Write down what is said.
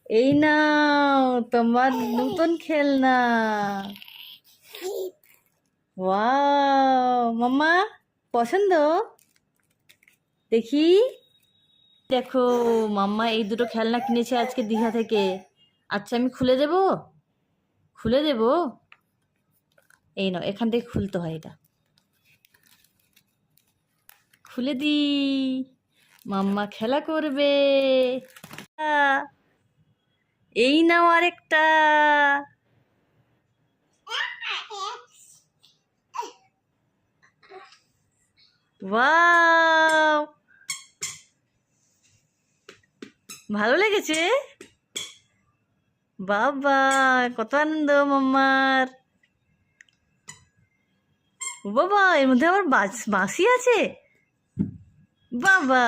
এই নাও তোমার নতুন খেলনা। ওয়াও মাম্মা, পছন্দ? দেখি, দেখো মাম্মা এই দুটো খেলনা কিনেছে আজকে দীঘা থেকে। আচ্ছা আমি খুলে দেব, খুলে দেব। এই নাও, এখান থেকে খুলতে হয়, এটা খুলে দি, মাম্মা খেলা করবে। এই নাও আরেকটা। ওয়াও, ভালো লেগেছে? বাবা, কত আনন্দ মাম্মার। ও বাবা, এর মধ্যে আবার বাঁশি আছে। বাবা,